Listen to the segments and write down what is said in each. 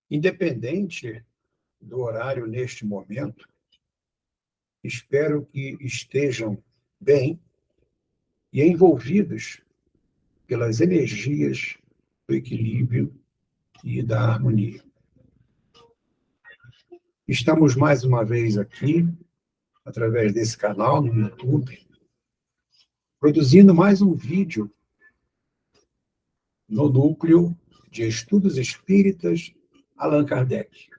Independente do horário neste momento, espero que estejam bem e envolvidos pelas energias do equilíbrio e da harmonia. Estamos mais uma vez aqui, através desse canal no YouTube, produzindo mais um vídeo no núcleo de Estudos Espíritas Allan Kardec.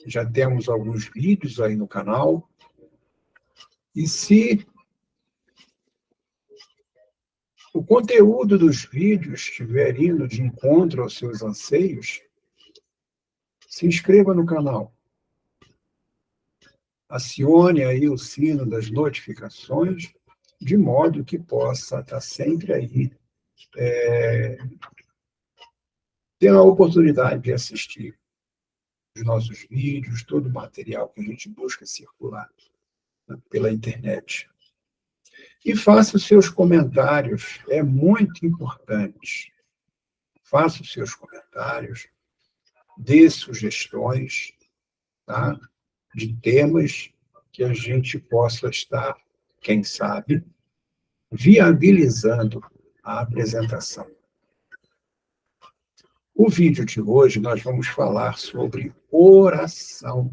Já temos alguns vídeos aí no canal, e se o conteúdo dos vídeos estiver indo de encontro aos seus anseios, se inscreva no canal. Acione aí o sino das notificações, de modo que possa estar sempre aí, tendo a oportunidade de assistir os nossos vídeos, todo o material que a gente busca circular, né, pela internet. E faça os seus comentários, é muito importante. Faça os seus comentários, dê sugestões, tá? De temas que a gente possa estar, quem sabe, viabilizando a apresentação. O vídeo de hoje nós vamos falar sobre oração.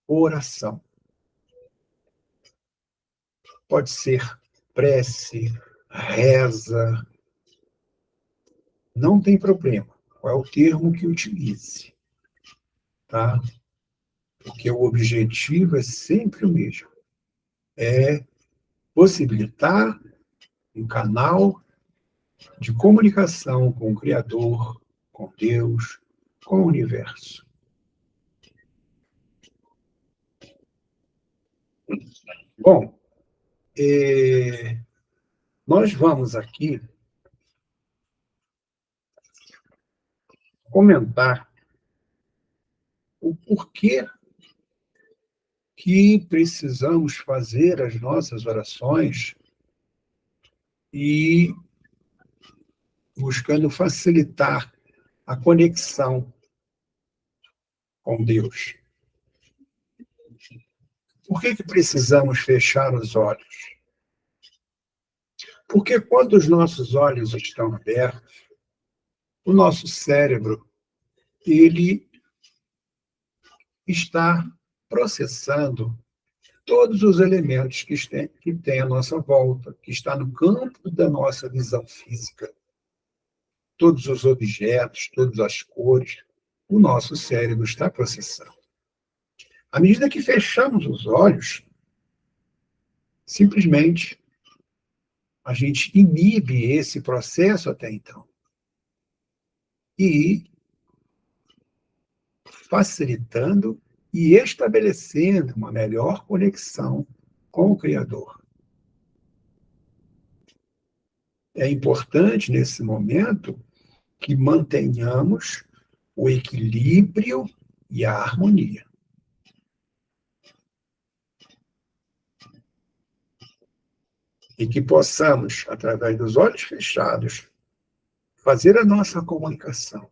Oração. Pode ser prece, reza, não tem problema. Qual é o termo que utilize? Tá? Porque o objetivo é sempre o mesmo. É possibilitar um canal de comunicação com o Criador, com Deus, com o universo. Bom, nós vamos aqui comentar o porquê que precisamos fazer as nossas orações e buscando facilitar a conexão com Deus. Por que precisamos fechar os olhos? Porque quando os nossos olhos estão abertos, o nosso cérebro, ele está processando todos os elementos que tem à nossa volta, que está no campo da nossa visão física. Todos os objetos, todas as cores, o nosso cérebro está processando. À medida que fechamos os olhos, simplesmente a gente inibe esse processo até então. E facilitando e estabelecendo uma melhor conexão com o Criador. É importante, nesse momento, que mantenhamos o equilíbrio e a harmonia. E que possamos, através dos olhos fechados, fazer a nossa comunicação,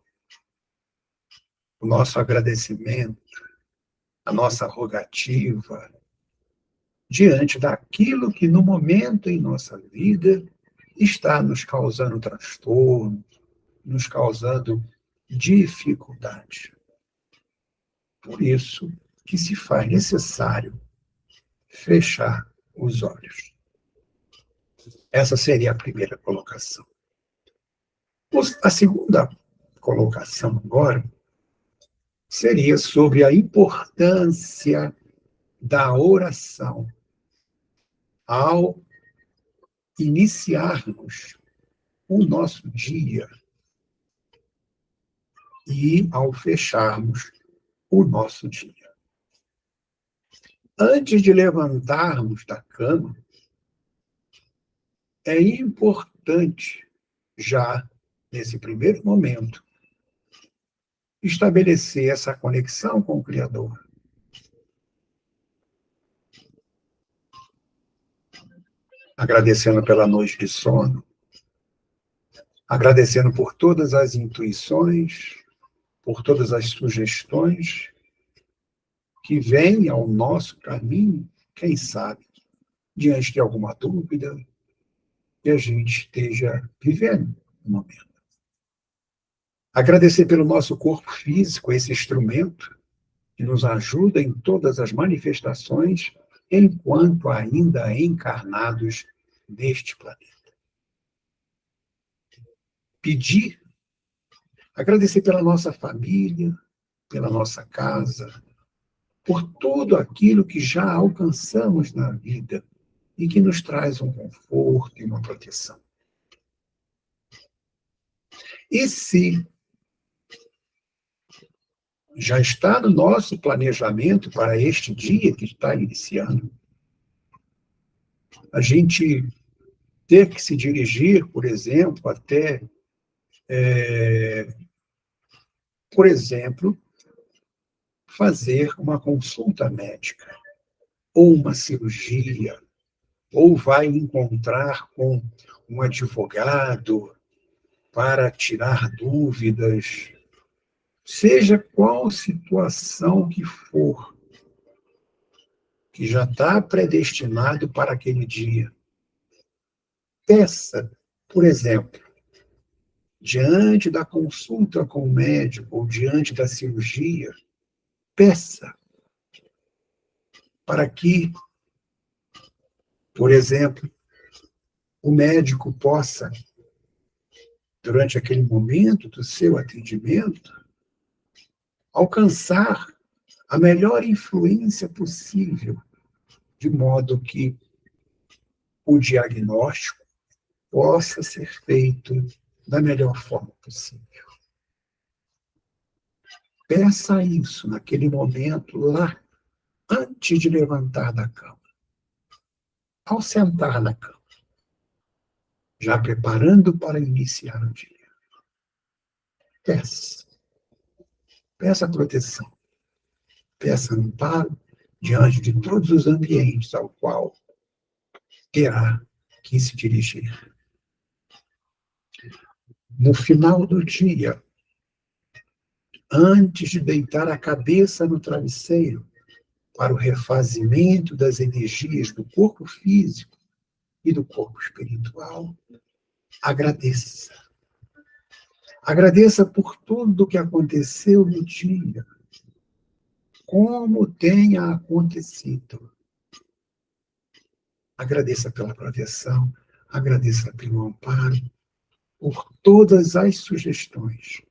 o nosso agradecimento, a nossa rogativa, diante daquilo que no momento em nossa vida está nos causando transtorno, nos causando dificuldade. Por isso que se faz necessário fechar os olhos. Essa seria a primeira colocação. A segunda colocação agora seria sobre a importância da oração ao iniciarmos o nosso dia e ao fecharmos o nosso dia. Antes de levantarmos da cama, é importante, já nesse primeiro momento, estabelecer essa conexão com o Criador. Agradecendo pela noite de sono, agradecendo por todas as intuições, por todas as sugestões que vêm ao nosso caminho, quem sabe, diante de alguma dúvida que a gente esteja vivendo no momento. Agradecer pelo nosso corpo físico, esse instrumento que nos ajuda em todas as manifestações, enquanto ainda encarnados neste planeta. Pedir, agradecer pela nossa família, pela nossa casa, por tudo aquilo que já alcançamos na vida e que nos traz um conforto e uma proteção. E se já está no nosso planejamento para este dia que está iniciando, a gente ter que se dirigir, por exemplo, até, por exemplo, fazer uma consulta médica, ou uma cirurgia, ou vai encontrar com um advogado para tirar dúvidas, seja qual situação que for, que já está predestinado para aquele dia. Peça, por exemplo, diante da consulta com o médico ou diante da cirurgia, peça para que, por exemplo, o médico possa, durante aquele momento do seu atendimento, alcançar a melhor influência possível, de modo que o diagnóstico possa ser feito da melhor forma possível. Peça isso naquele momento lá, antes de levantar da cama. Ao sentar na cama, já preparando para iniciar o dia. Peça. Peça proteção. Peça amparo diante de todos os ambientes ao qual terá que se dirigir. No final do dia, antes de deitar a cabeça no travesseiro, para o refazimento das energias do corpo físico e do corpo espiritual, agradeça. Agradeça por tudo o que aconteceu no dia, como tenha acontecido. Agradeça pela proteção, agradeça pelo amparo, por todas as sugestões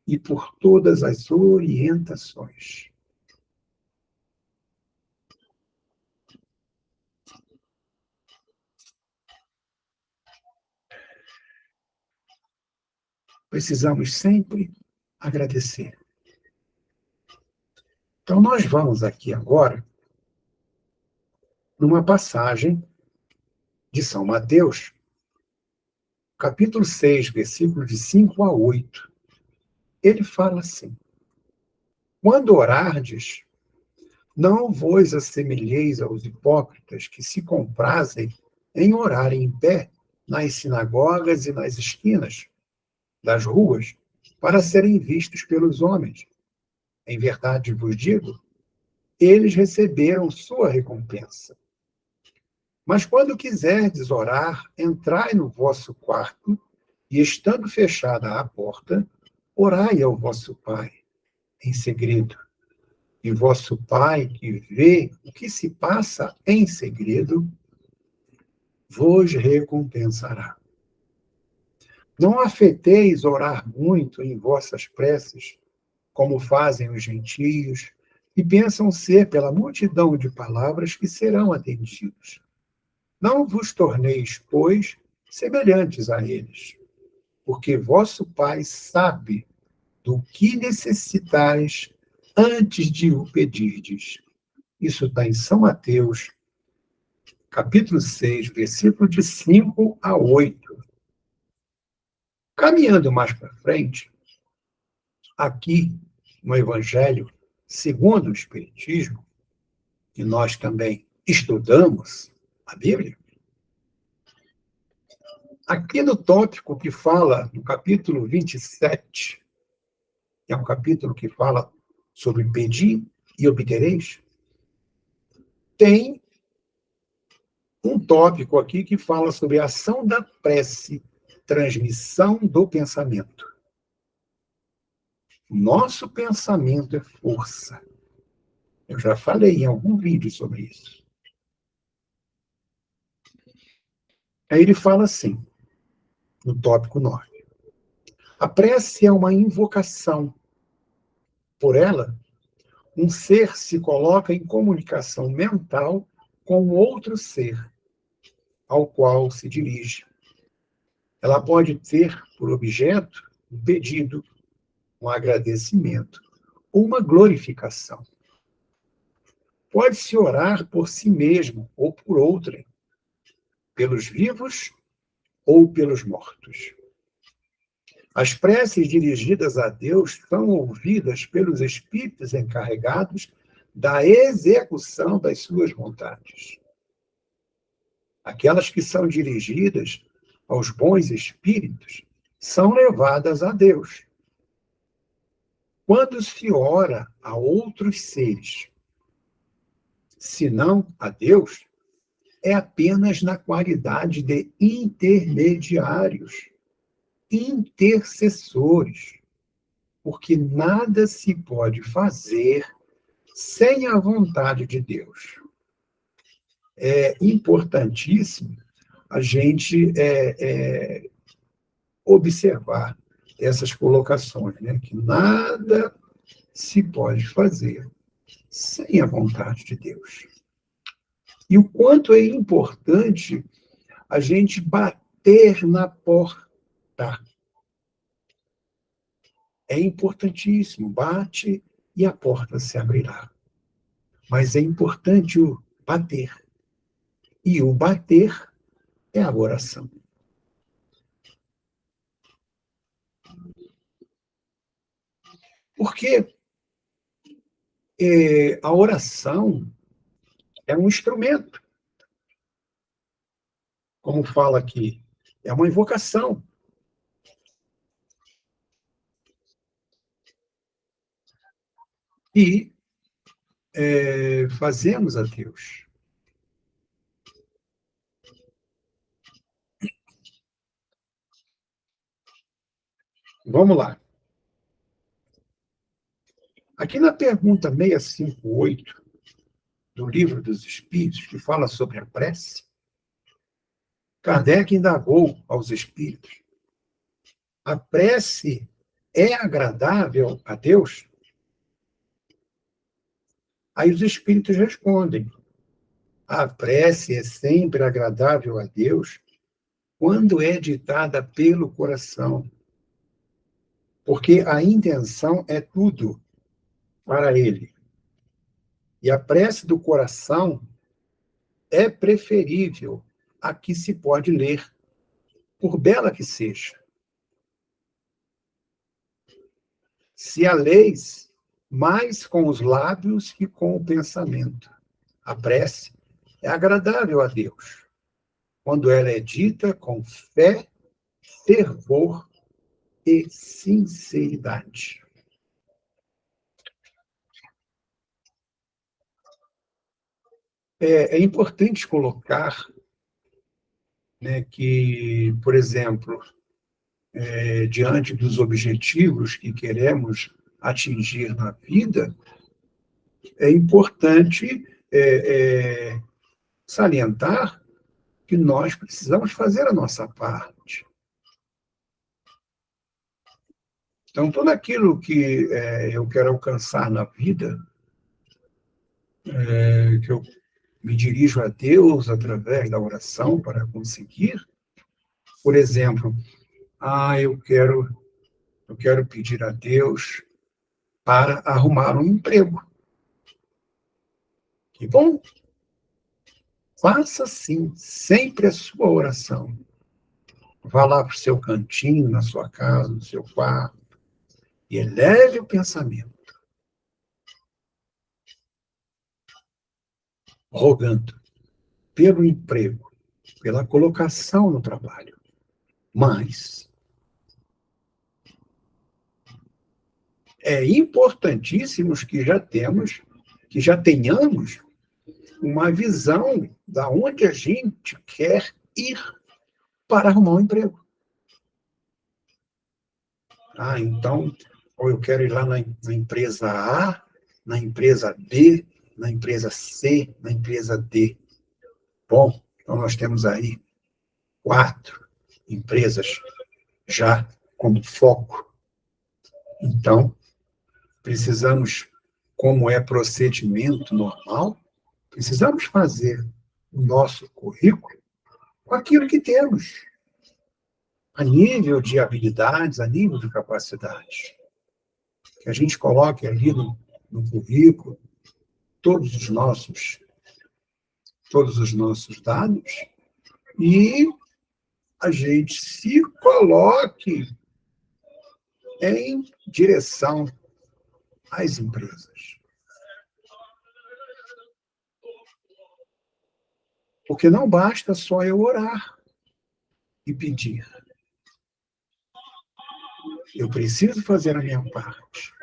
e por todas as orientações. Precisamos sempre agradecer. Então, nós vamos aqui agora numa passagem de São Mateus, capítulo 6, versículos de 5 a 8. Ele fala assim: quando orardes, não vos assemelheis aos hipócritas que se comprazem em orar em pé nas sinagogas e nas esquinas das ruas, para serem vistos pelos homens. Em verdade vos digo, eles receberam sua recompensa. Mas quando quiserdes orar, entrai no vosso quarto, e estando fechada a porta, orai ao vosso Pai em segredo. E vosso Pai, que vê o que se passa em segredo, vos recompensará. Não afeteis orar muito em vossas preces, como fazem os gentios, e pensam ser pela multidão de palavras que serão atendidos. Não vos torneis, pois, semelhantes a eles, porque vosso Pai sabe do que necessitais antes de o pedirdes. Isso está em São Mateus, capítulo 6, versículo de 5 a 8. Caminhando mais para frente, aqui no Evangelho segundo o Espiritismo, que nós também estudamos a Bíblia, Aqui no tópico que fala, no capítulo 27, que é um capítulo que fala sobre pedir e obtereis, tem um tópico aqui que fala sobre a ação da prece, transmissão do pensamento. Nosso pensamento é força. Eu já falei em algum vídeo sobre isso. Aí ele fala assim, no tópico 9. A prece é uma invocação. Por ela, um ser se coloca em comunicação mental com outro ser, ao qual se dirige. Ela pode ter por objeto um pedido, um agradecimento, ou uma glorificação. Pode-se orar por si mesmo ou por outrem, pelos vivos ou pelos mortos. As preces dirigidas a Deus são ouvidas pelos espíritos encarregados da execução das suas vontades. Aquelas que são dirigidas aos bons espíritos são levadas a Deus. Quando se ora a outros seres, senão a Deus, é apenas na qualidade de intermediários, intercessores, porque nada se pode fazer sem a vontade de Deus. É importantíssimo a gente observar essas colocações, né? Que nada se pode fazer sem a vontade de Deus. E o quanto é importante a gente bater na porta. É importantíssimo, bate e a porta se abrirá. Mas é importante o bater. E o bater é a oração. Porque a oração é um instrumento, como fala aqui, é uma invocação. E fazemos a Deus. Vamos lá. Aqui na pergunta 658 do Livro dos Espíritos, que fala sobre a prece, Kardec indagou aos espíritos: a prece é agradável a Deus? Aí os espíritos respondem: a prece é sempre agradável a Deus quando é ditada pelo coração, porque a intenção é tudo para ele. E a prece do coração é preferível à que se pode ler, por bela que seja. Se a leis mais com os lábios que com o pensamento. A prece é agradável a Deus quando ela é dita com fé, fervor e sinceridade. É importante colocar, né, que, por exemplo, diante dos objetivos que queremos atingir na vida, é importante salientar que nós precisamos fazer a nossa parte. Então, tudo aquilo que eu quero alcançar na vida, que eu me dirijo a Deus através da oração para conseguir, por exemplo, eu quero pedir a Deus para arrumar um emprego. Que bom! Faça sim, sempre a sua oração. Vá lá para o seu cantinho, na sua casa, no seu quarto, e eleve o pensamento, rogando pelo emprego, pela colocação no trabalho. Mas é importantíssimo que já tenhamos uma visão da onde a gente quer ir para arrumar um emprego. Então, ou eu quero ir lá na empresa A, na empresa B, na empresa C, na empresa D. Bom, então nós temos aí 4 empresas já como foco. Então, precisamos, como é procedimento normal, precisamos fazer o nosso currículo com aquilo que temos, a nível de habilidades, a nível de capacidades. Que a gente coloque ali no currículo todos os nossos dados e a gente se coloque em direção às empresas. Porque não basta só eu orar e pedir. Eu preciso fazer a minha parte.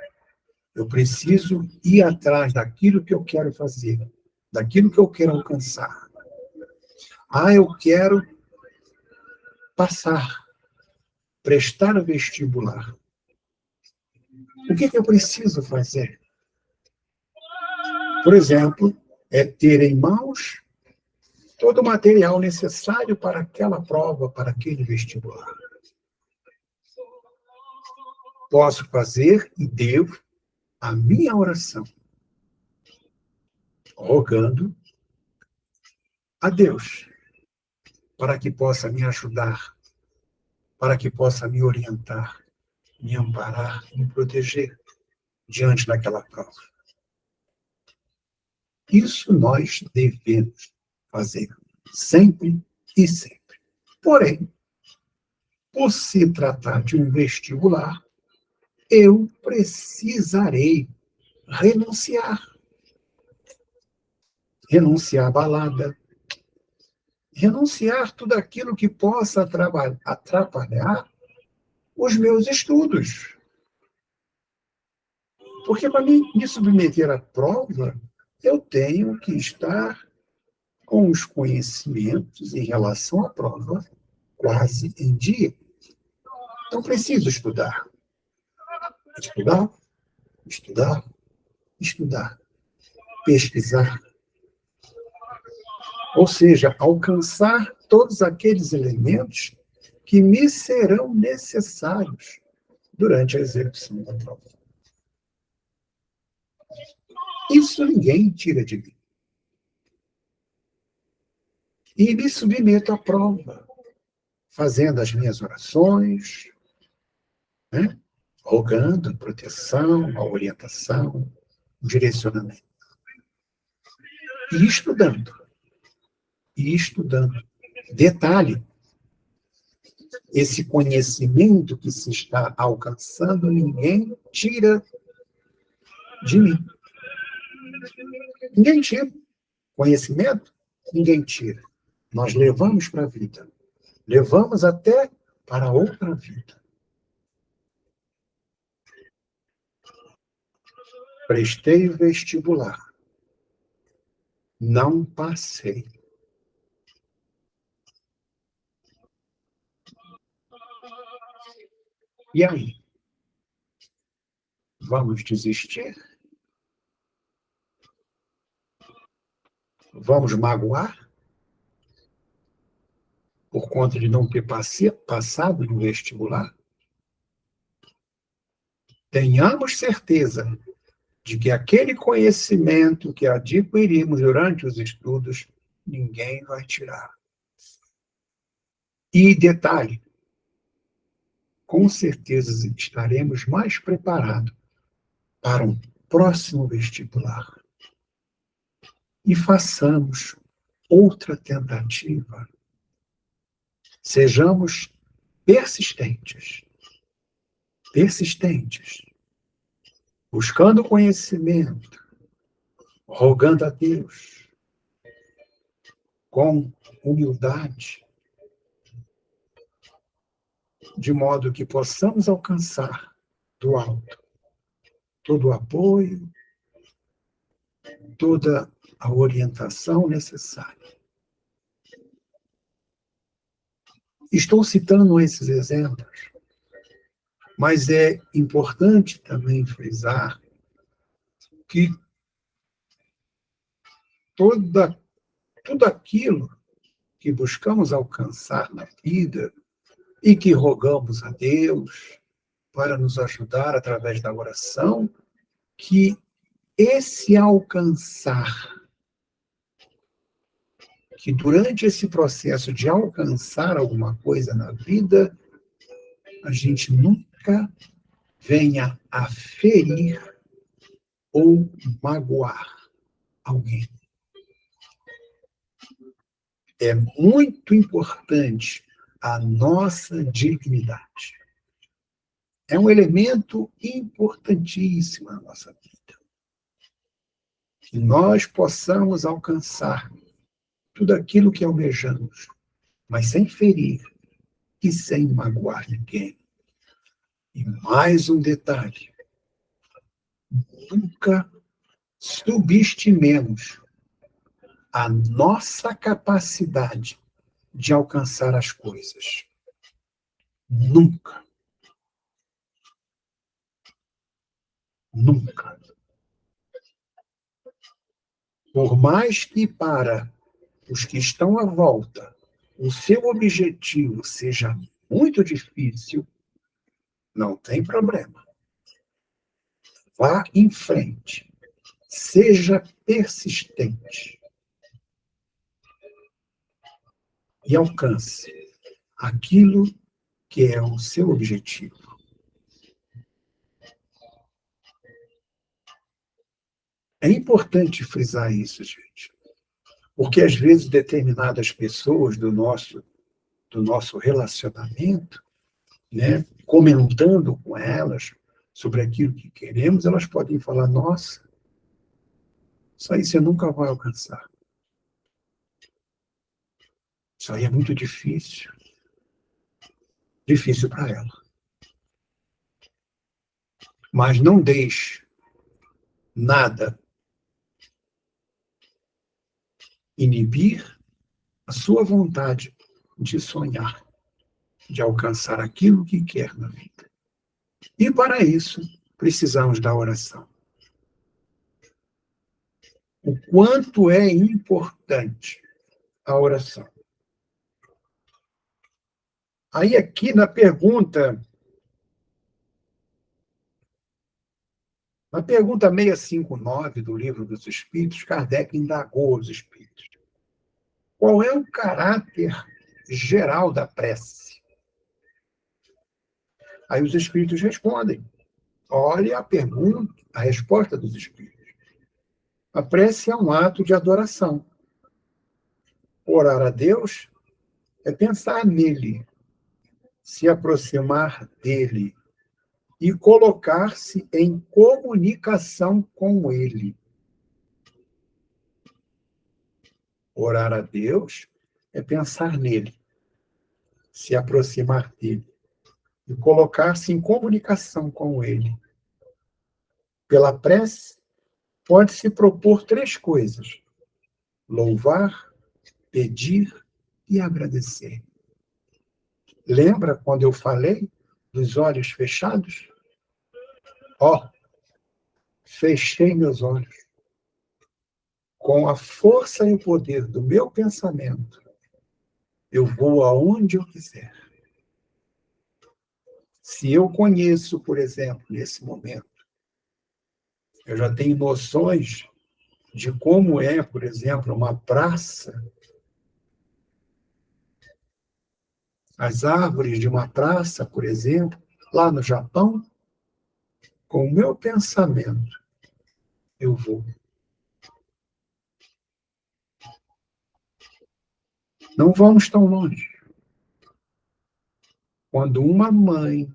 Eu preciso ir atrás daquilo que eu quero fazer, daquilo que eu quero alcançar. Eu quero passar, prestar o vestibular. O que eu preciso fazer? Por exemplo, é ter em mãos todo o material necessário para aquela prova, para aquele vestibular. Posso fazer e devo a minha oração, rogando a Deus para que possa me ajudar, para que possa me orientar, me amparar, me proteger diante daquela prova. Isso nós devemos fazer sempre e sempre. Porém, por se tratar de um vestibular, eu precisarei renunciar. Renunciar à balada, renunciar tudo aquilo que possa atrapalhar os meus estudos. Porque para me submeter à prova, eu tenho que estar com os conhecimentos em relação à prova quase em dia. Então, preciso estudar. Estudar, estudar, estudar. Pesquisar. Ou seja, alcançar todos aqueles elementos que me serão necessários durante a execução da prova. Isso ninguém tira de mim. E me submeto à prova, fazendo as minhas orações, né? Rogando a proteção, a orientação, o direcionamento. E estudando. E estudando. Detalhe, esse conhecimento que se está alcançando, ninguém tira de mim. Ninguém tira. Conhecimento, ninguém tira. Nós levamos para a vida. Levamos até para outra vida. Prestei o vestibular. Não passei. E aí? Vamos desistir? Vamos magoar? Por conta de não ter passado no vestibular? Tenhamos certeza de que aquele conhecimento que adquirimos durante os estudos, ninguém vai tirar. E detalhe, com certeza estaremos mais preparados para um próximo vestibular. E façamos outra tentativa. Sejamos persistentes. Persistentes. Buscando conhecimento. Rogando a Deus. Com humildade. de modo que possamos alcançar do alto todo o apoio, toda a orientação necessária. Estou citando esses exemplos, mas é importante também frisar que tudo aquilo que buscamos alcançar na vida e que rogamos a Deus para nos ajudar através da oração, que esse alcançar, que durante esse processo de alcançar alguma coisa na vida, a gente nunca venha a ferir ou magoar alguém. É muito importante a nossa dignidade. É um elemento importantíssimo na nossa vida. Que nós possamos alcançar tudo aquilo que almejamos, mas sem ferir e sem magoar ninguém. E mais um detalhe: nunca subestimemos a nossa capacidade de alcançar as coisas. Nunca. Nunca. Por mais que para os que estão à volta o seu objetivo seja muito difícil, não tem problema. Vá em frente. Seja persistente. E alcance aquilo que é o seu objetivo. É importante frisar isso, gente, porque às vezes determinadas pessoas do nosso relacionamento, né, comentando com elas sobre aquilo que queremos, elas podem falar: nossa, isso aí você nunca vai alcançar. Isso aí é muito difícil. Difícil para ela. Mas não deixe nada inibir a sua vontade de sonhar, de alcançar aquilo que quer na vida. E para isso, precisamos da oração. O quanto é importante a oração. Aí aqui na pergunta 659 do Livro dos Espíritos, Kardec indagou aos espíritos: qual é o caráter geral da prece? Aí os espíritos respondem. Olha a pergunta, a resposta dos espíritos. A prece é um ato de adoração. Orar a Deus é pensar nele, se aproximar dele e colocar-se em comunicação com ele. Orar a Deus é pensar nele, se aproximar dele e colocar-se em comunicação com ele. Pela prece, pode-se propor 3 coisas: louvar, pedir e agradecer. Lembra quando eu falei dos olhos fechados? Fechei meus olhos. Com a força e o poder do meu pensamento, eu vou aonde eu quiser. Se eu conheço, por exemplo, nesse momento, eu já tenho noções de como é, por exemplo, uma praça, as árvores de uma praça, por exemplo, lá no Japão, com o meu pensamento, eu vou. Não vamos tão longe. Quando uma mãe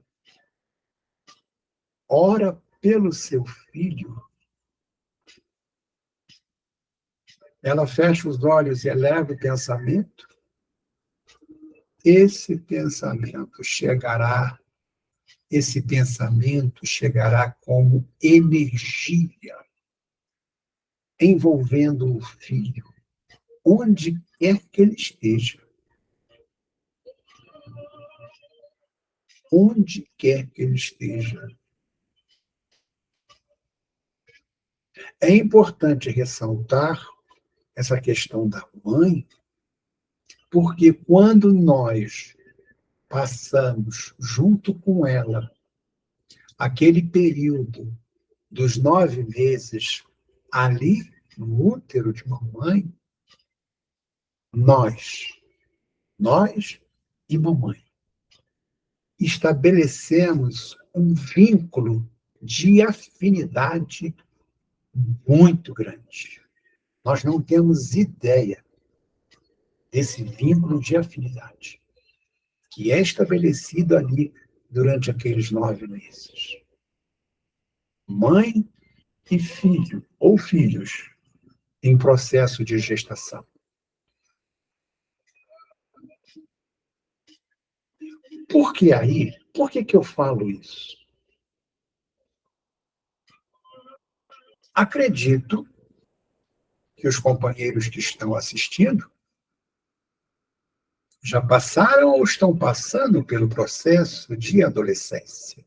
ora pelo seu filho, ela fecha os olhos e eleva o pensamento, esse pensamento chegará, esse pensamento chegará como energia, envolvendo o filho, onde quer que ele esteja. Onde quer que ele esteja. É importante ressaltar essa questão da mãe, porque quando nós passamos junto com ela aquele período dos 9 meses ali no útero de mamãe, nós e mamãe, estabelecemos um vínculo de afinidade muito grande. Nós não temos ideia desse vínculo de afinidade que é estabelecido ali durante aqueles 9 meses. Mãe e filho, ou filhos, em processo de gestação. Por que aí? Por que eu falo isso? Acredito que os companheiros que estão assistindo já passaram ou estão passando pelo processo de adolescência.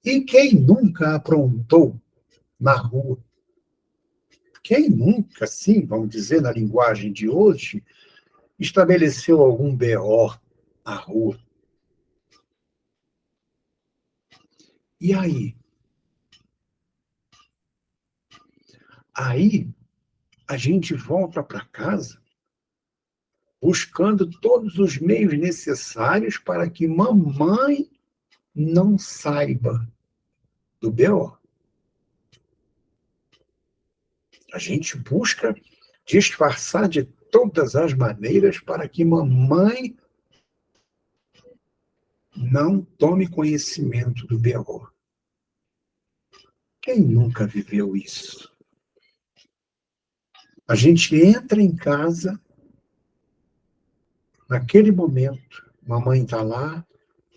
E quem nunca aprontou na rua? Quem nunca, sim, vamos dizer na linguagem de hoje, estabeleceu algum BO na rua? E aí? Aí a gente volta para casa buscando todos os meios necessários para que mamãe não saiba do BO. A gente busca disfarçar de todas as maneiras para que mamãe não tome conhecimento do BO. Quem nunca viveu isso? A gente entra em casa, naquele momento, mamãe está lá,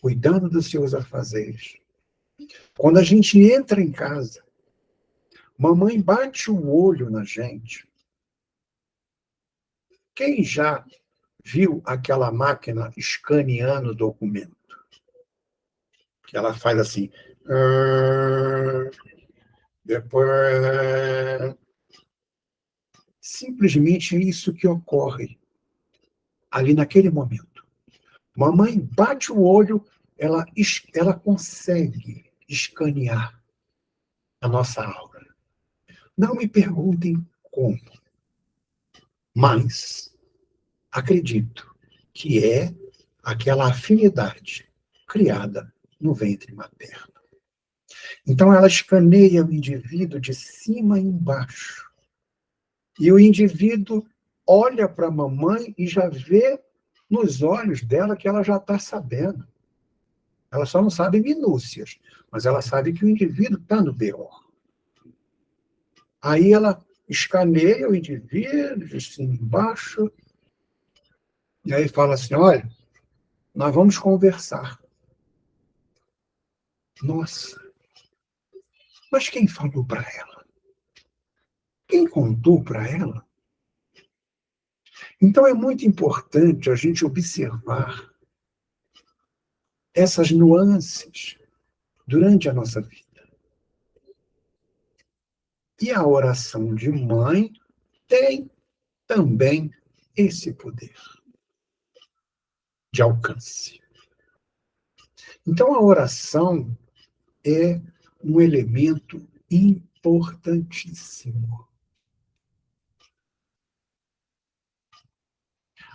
cuidando dos seus afazeres. Quando a gente entra em casa, mamãe bate o olho na gente. Quem já viu aquela máquina escaneando o documento? Que ela faz assim. Depois. Simplesmente isso que ocorre ali naquele momento. Mamãe bate o olho, ela consegue escanear a nossa aura. Não me perguntem como, mas acredito que é aquela afinidade criada no ventre materno. Então, ela escaneia o indivíduo de cima e embaixo. E o indivíduo olha para a mamãe e já vê nos olhos dela que ela já está sabendo. Ela só não sabe minúcias, mas ela sabe que o indivíduo está no BO. Aí ela escaneia o indivíduo de cima e embaixo, e aí fala assim, olha, nós vamos conversar. Nossa, mas quem falou para ela? Quem contou para ela? Então é muito importante a gente observar essas nuances durante a nossa vida. E a oração de mãe tem também esse poder de alcance. Então a oração é um elemento importantíssimo.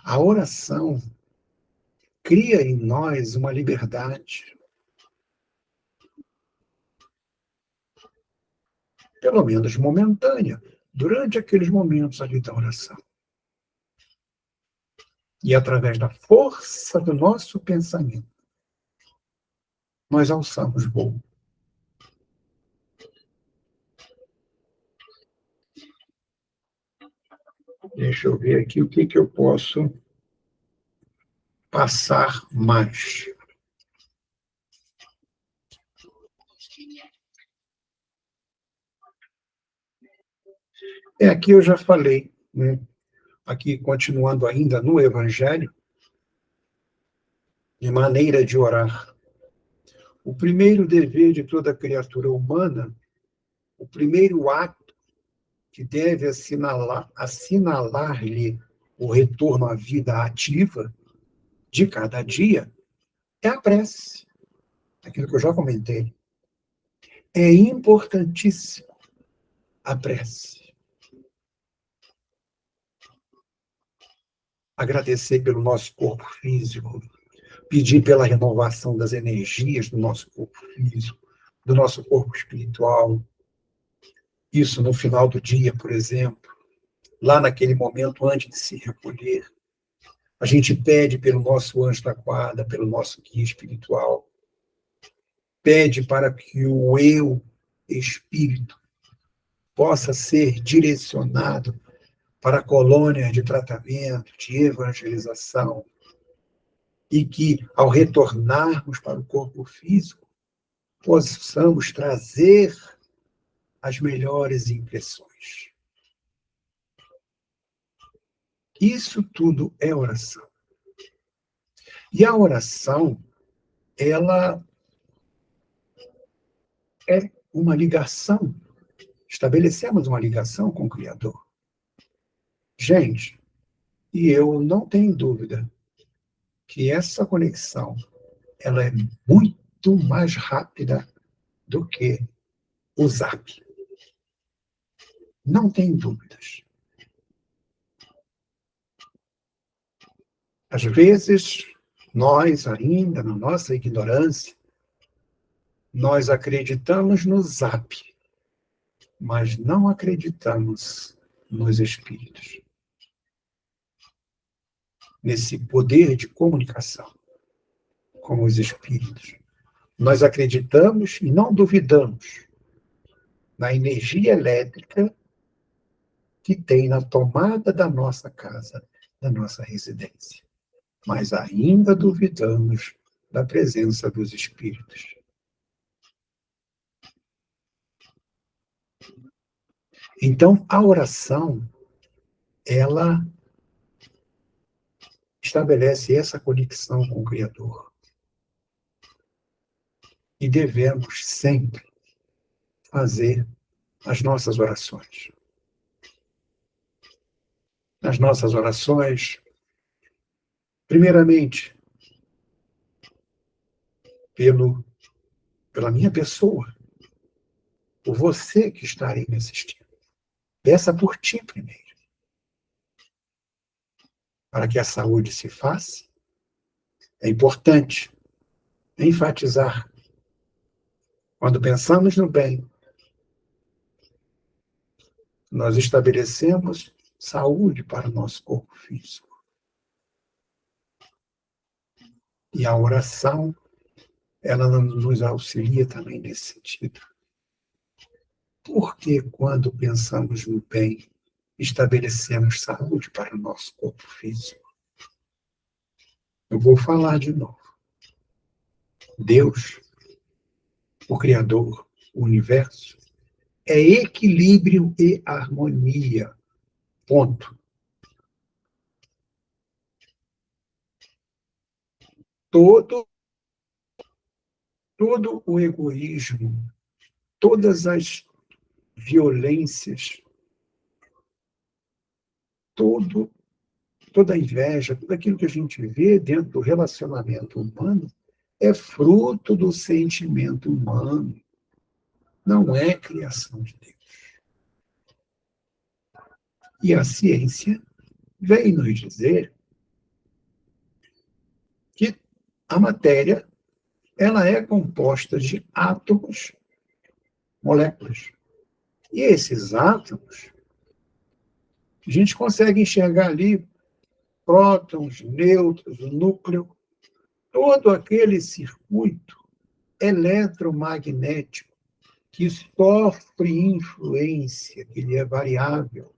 A oração cria em nós uma liberdade, pelo menos momentânea, durante aqueles momentos ali da oração. E através da força do nosso pensamento, nós alçamos voo. Deixa eu ver aqui o que eu posso passar mais. Aqui eu já falei, né? Aqui, continuando ainda no Evangelho, de maneira de orar. O primeiro dever de toda criatura humana, o primeiro ato que deve assinalar-lhe o retorno à vida ativa de cada dia, é a prece. Aquilo que eu já comentei. É importantíssimo a prece. Agradecer pelo nosso corpo físico, pedir pela renovação das energias do nosso corpo físico, do nosso corpo espiritual. Isso no final do dia, por exemplo, lá naquele momento antes de se recolher. A gente pede pelo nosso anjo da guarda, pelo nosso guia espiritual. Pede para que o eu, espírito, possa ser direcionado para a colônia de tratamento, de evangelização, e que, ao retornarmos para o corpo físico, possamos trazer as melhores impressões. Isso tudo é oração. E a oração, ela é uma ligação. Estabelecemos uma ligação com o Criador. Gente, e eu não tenho dúvida que essa conexão, ela é muito mais rápida do que o Zap. Não tem dúvidas. Às vezes, nós ainda, na nossa ignorância, nós acreditamos no Zap, mas não acreditamos nos espíritos. Nesse poder de comunicação com os espíritos. Nós acreditamos e não duvidamos na energia elétrica que tem na tomada da nossa casa, da nossa residência. Mas ainda duvidamos da presença dos espíritos. Então, a oração, ela estabelece essa conexão com o Criador. E devemos sempre fazer as nossas orações. As nossas orações, primeiramente, pela minha pessoa, por você que está aí me assistindo. Peça por ti primeiro. Para que a saúde se faça, é importante enfatizar. Quando pensamos no bem, nós estabelecemos saúde para o nosso corpo físico. E a oração, ela nos auxilia também nesse sentido. Porque quando pensamos no bem, estabelecemos saúde para o nosso corpo físico. Eu vou falar de novo. Deus, o Criador, o universo, é equilíbrio e harmonia. Ponto. Todo o egoísmo, todas as violências, toda a inveja, tudo aquilo que a gente vê dentro do relacionamento humano é fruto do sentimento humano. Não é criação de Deus. E a ciência vem nos dizer que a matéria ela é composta de átomos, moléculas. E esses átomos, a gente consegue enxergar ali prótons, nêutrons, o núcleo, todo aquele circuito eletromagnético que sofre influência, que ele é variável.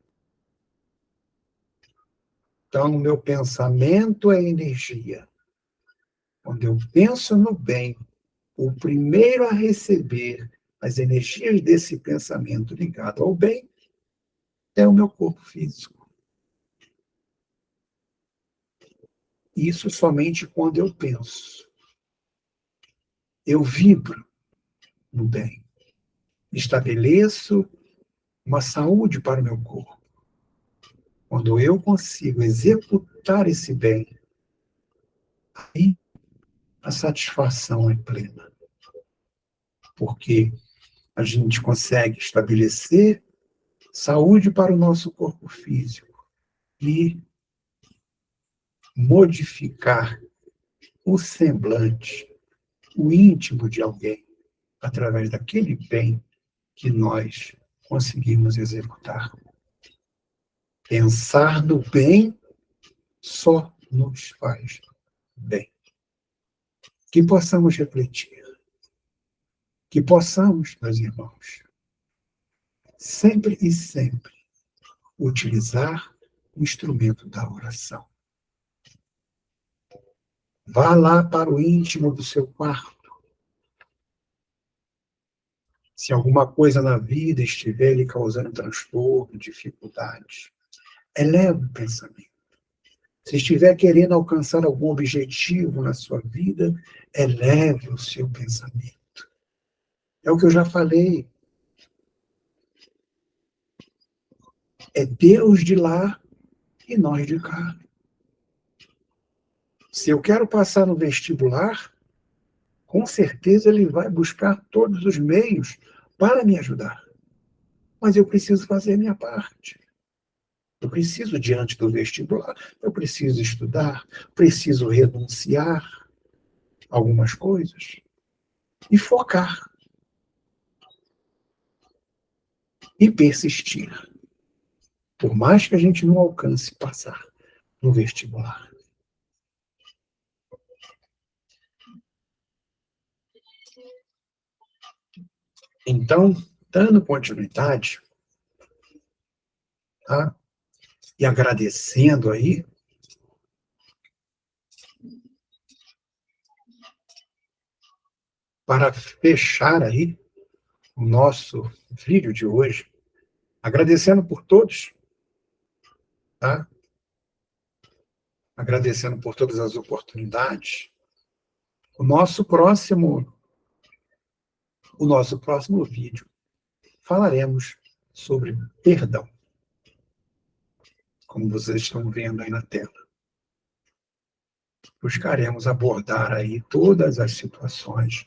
Então, o meu pensamento é energia. Quando eu penso no bem, o primeiro a receber as energias desse pensamento ligado ao bem é o meu corpo físico. Isso somente quando eu penso. Eu vibro no bem. Estabeleço uma saúde para o meu corpo. Quando eu consigo executar esse bem, aí a satisfação é plena. Porque a gente consegue estabelecer saúde para o nosso corpo físico e modificar o semblante, o íntimo de alguém, através daquele bem que nós conseguimos executar. Pensar no bem só nos faz bem. Que possamos refletir, que possamos, meus irmãos, sempre e sempre utilizar o instrumento da oração. Vá lá para o íntimo do seu quarto. Se alguma coisa na vida estiver lhe causando transtorno, dificuldades, eleve o pensamento. Se estiver querendo alcançar algum objetivo na sua vida, eleve o seu pensamento. É o que eu já falei. É Deus de lá e nós de cá. Se eu quero passar no vestibular, com certeza ele vai buscar todos os meios para me ajudar. Mas eu preciso fazer a minha parte. Eu preciso, diante do vestibular, eu preciso estudar, preciso renunciar a algumas coisas e focar e persistir. Por mais que a gente não alcance passar no vestibular. Então, dando continuidade, tá? E agradecendo aí, para fechar aí o nosso vídeo de hoje, agradecendo por todos, tá? Agradecendo por todas as oportunidades. O nosso próximo vídeo falaremos sobre perdão, como vocês estão vendo aí na tela. Buscaremos abordar aí todas as situações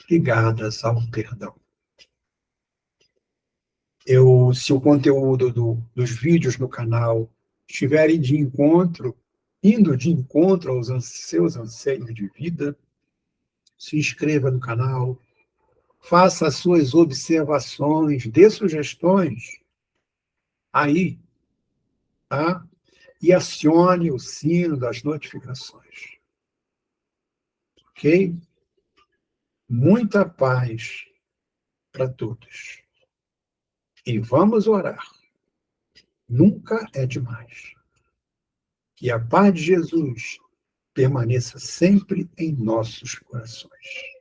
ligadas ao perdão. Se o conteúdo dos vídeos no canal estiverem indo de encontro aos seus anseios de vida, se inscreva no canal, faça as suas observações, dê sugestões aí, tá? E acione o sino das notificações. Ok? Muita paz para todos. E vamos orar. Nunca é demais. Que a paz de Jesus permaneça sempre em nossos corações.